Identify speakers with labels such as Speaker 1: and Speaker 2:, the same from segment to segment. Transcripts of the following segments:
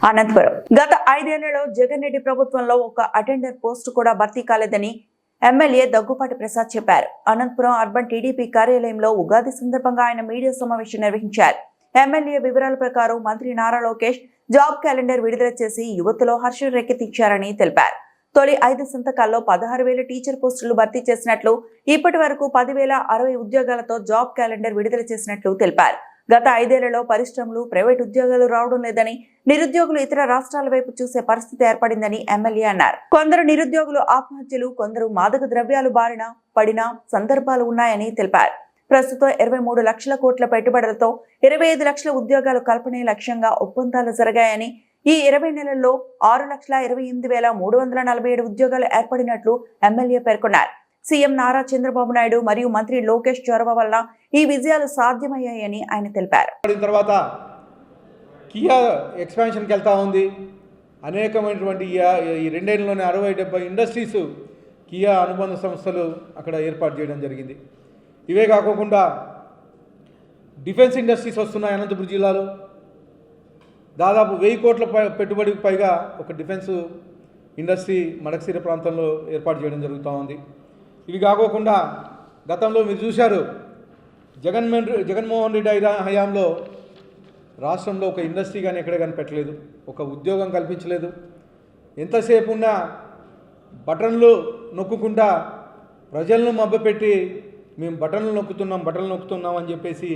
Speaker 1: అనంతపురం గత 5 ఏళ్లలో జగన్ రెడ్డి ప్రభుత్వంలో ఒక అటెండర్ పోస్టు కూడా భర్తీ కాలేదని ఎమ్మెల్యే దగ్గుపాటి ప్రసాద్ చెప్పారు. అనంతపురం అర్బన్ టీడీపీ కార్యాలయంలో ఉగాది సందర్భంగా ఆయన మీడియా సమావేశం నిర్వహించారు. ఎమ్మెల్యే వివరాల ప్రకారం మంత్రి నారా లోకేష్ జాబ్ క్యాలెండర్ విడుదల చేసి యువతలో హర్షం రేకెత్తించారని తెలిపారు. తొలి 5 సంతకాల్లో 16,000 టీచర్ పోస్టులు భర్తీ చేసినట్లు, ఇప్పటి వరకు 10,060 ఉద్యోగాలతో జాబ్ క్యాలెండర్ విడుదల చేసినట్లు తెలిపారు. గత 5 ఏళ్లలో పరిశ్రమలు, ప్రైవేట్ ఉద్యోగాలు రావడం లేదని, నిరుద్యోగులు ఇతర రాష్ట్రాల వైపు చూసే పరిస్థితి ఏర్పడిందని ఎమ్మెల్యే అన్నారు. కొందరు నిరుద్యోగులు ఆత్మహత్యలు, కొందరు మాదక ద్రవ్యాలు బారిన పడిన సందర్భాలు ఉన్నాయని తెలిపారు. ప్రస్తుతం 23 లక్షల కోట్ల పెట్టుబడులతో 25 లక్షల ఉద్యోగాలు కల్పనే లక్ష్యంగా ఒప్పందాలు జరిగాయని, ఈ 20 నెలల్లో 6,28,347 ఉద్యోగాలు ఏర్పడినట్లు ఎమ్మెల్యే పేర్కొన్నారు. సీఎం నారా చంద్రబాబు నాయుడు మరియు మంత్రి లోకేష్ చొరవ వల్ల ఈ విజయాలు సాధ్యమయ్యాయని ఆయన తెలిపారు.
Speaker 2: తర్వాత కియా ఎక్స్పాన్షన్కి వెళ్తా ఉంది. అనేకమైనటువంటి ఈ 2 ఏళ్లలోనే 60-70 ఇండస్ట్రీస్, కియా అనుబంధ సంస్థలు అక్కడ ఏర్పాటు చేయడం జరిగింది. ఇవే కాకుండా డిఫెన్స్ ఇండస్ట్రీస్ వస్తున్నాయి. అనంతపురం జిల్లాలో దాదాపు 1000 కోట్ల పెట్టుబడికి పైగా ఒక డిఫెన్స్ ఇండస్ట్రీ మడకసిర ప్రాంతంలో ఏర్పాటు చేయడం జరుగుతూ ఉంది. ఇవి కాకుండా గతంలో మీరు చూశారు, జగన్మోహన్ రెడ్డి హయాంలో రాష్ట్రంలో ఒక ఇండస్ట్రీ కానీ ఎక్కడ కానీ పెట్టలేదు, ఒక ఉద్యోగం కల్పించలేదు. ఎంతసేపు ఉన్నా బటన్లు నొక్కుకుంటా ప్రజలను మభ్యపెట్టి మేము బటన్లు నొక్కుతున్నాం అని చెప్పేసి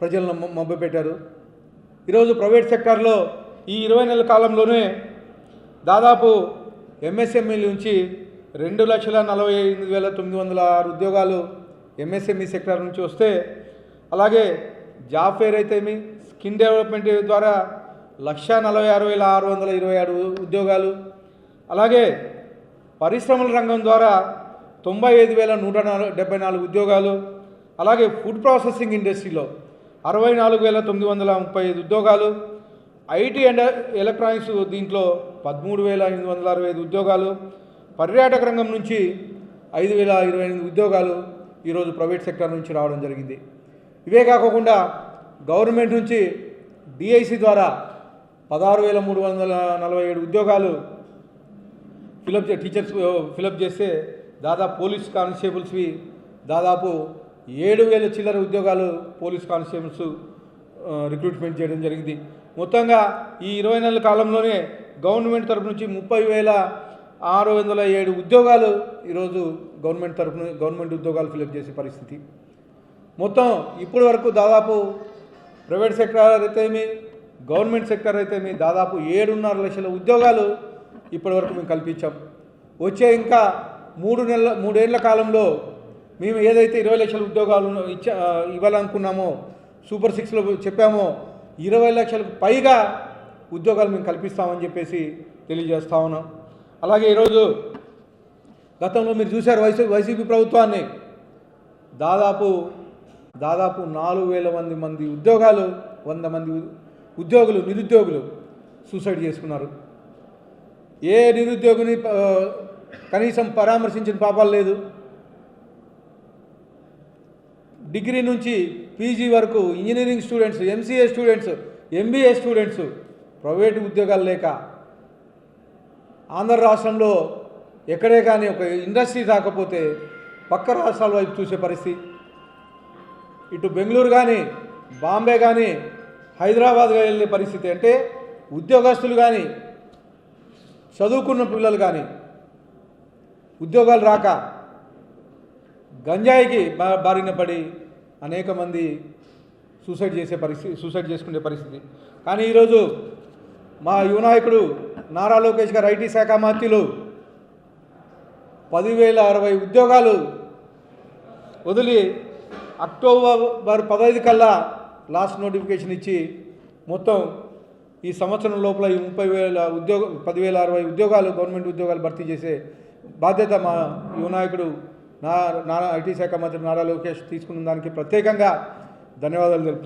Speaker 2: ప్రజలను మభ్యపెట్టారు. ఈరోజు ప్రైవేట్ సెక్టార్లో ఈ 20 నెలల కాలంలోనే దాదాపు ఎంఎస్ఎంఈ నుంచి 2,45,906 ఉద్యోగాలు ఎంఎస్ఎంఈ సెక్టార్ నుంచి వస్తే, అలాగే జాబ్ ఫేర్ అయితేమి, స్కిల్ డెవలప్మెంట్ ద్వారా 1,46,627 ఉద్యోగాలు, అలాగే పరిశ్రమల రంగం ద్వారా 95,174 ఉద్యోగాలు, అలాగే ఫుడ్ ప్రాసెసింగ్ ఇండస్ట్రీలో 64,935 ఉద్యోగాలు, ఐటీ అండ్ ఎలక్ట్రానిక్స్ దీంట్లో 13,865 ఉద్యోగాలు, పర్యాటక రంగం నుంచి 5,028 ఉద్యోగాలు ఈరోజు ప్రైవేట్ సెక్టర్ నుంచి రావడం జరిగింది. ఇవే కాకుండా గవర్నమెంట్ నుంచి డిఐసి ద్వారా 16,347 ఉద్యోగాలు టీచర్స్ ఫిలప్ చేస్తే, దాదాపు పోలీస్ కానిస్టేబుల్స్వి దాదాపు 7,000 చిల్లర ఉద్యోగాలు పోలీస్ కానిస్టేబుల్స్ రిక్రూట్మెంట్ చేయడం జరిగింది. మొత్తంగా ఈ 20 నెలల కాలంలోనే గవర్నమెంట్ తరఫు నుంచి 30,607 ఉద్యోగాలు ఈరోజు గవర్నమెంట్ ఉద్యోగాలు ఫిలప్ చేసే పరిస్థితి. మొత్తం ఇప్పటి వరకు దాదాపు ప్రైవేట్ సెక్టర్ అయితేమి, గవర్నమెంట్ సెక్టర్ అయితేమి దాదాపు 7.5 లక్షల ఉద్యోగాలు ఇప్పటి వరకు మేము కల్పించాం. వచ్చే ఇంకా 3 ఏళ్ల కాలంలో మేము ఏదైతే 20 లక్షల ఉద్యోగాలు ఇవ్వాలనుకున్నామో, సూపర్ 6లో చెప్పామో, 20 లక్షలకు పైగా ఉద్యోగాలు మేము కల్పిస్తామని చెప్పేసి తెలియజేస్తా ఉన్నాం. అలాగే ఈరోజు గతంలో మీరు చూశారు వైసీపీ ప్రభుత్వాన్ని, దాదాపు 4,000 మంది ఉద్యోగాలు, 100 మంది నిరుద్యోగులు సూసైడ్ చేసుకున్నారు. ఏ నిరుద్యోగిని కనీసం పరామర్శించిన పాపాలు లేదు. డిగ్రీ నుంచి పీజీ వరకు engineering students, MCA students, MBA students private ఉద్యోగాలు లేక ఆంధ్ర రాష్ట్రంలో ఎక్కడే కానీ ఒక ఇండస్ట్రీ రాకపోతే పక్క రాష్ట్రాల వైపు చూసే పరిస్థితి. ఇటు బెంగళూరు కానీ, బాంబే కానీ, హైదరాబాద్ వెళ్ళే పరిస్థితి. అంటే ఉద్యోగస్తులు కానీ, చదువుకున్న పిల్లలు కానీ ఉద్యోగాలు రాక గంజాయికి బారిన పడి అనేక మంది సూసైడ్ చేసుకునే పరిస్థితి. కానీ ఈరోజు మా యువ నాయకుడు నారా లోకేష్ గారు ఐటీ శాఖ మంత్రులు 10,060 ఉద్యోగాలు వదిలి అక్టోబర్ 15 కల్లా లాస్ట్ నోటిఫికేషన్ ఇచ్చి మొత్తం ఈ సంవత్సరం లోపల ఈ 10,060 ఉద్యోగాలు గవర్నమెంట్ ఉద్యోగాలు భర్తీ చేసే బాధ్యత మా యువ నాయకుడు నారా ఐటీ శాఖ మంత్రి నారా లోకేష్ తీసుకున్న దానికి ప్రత్యేకంగా ధన్యవాదాలు తెలుపుతున్నాను.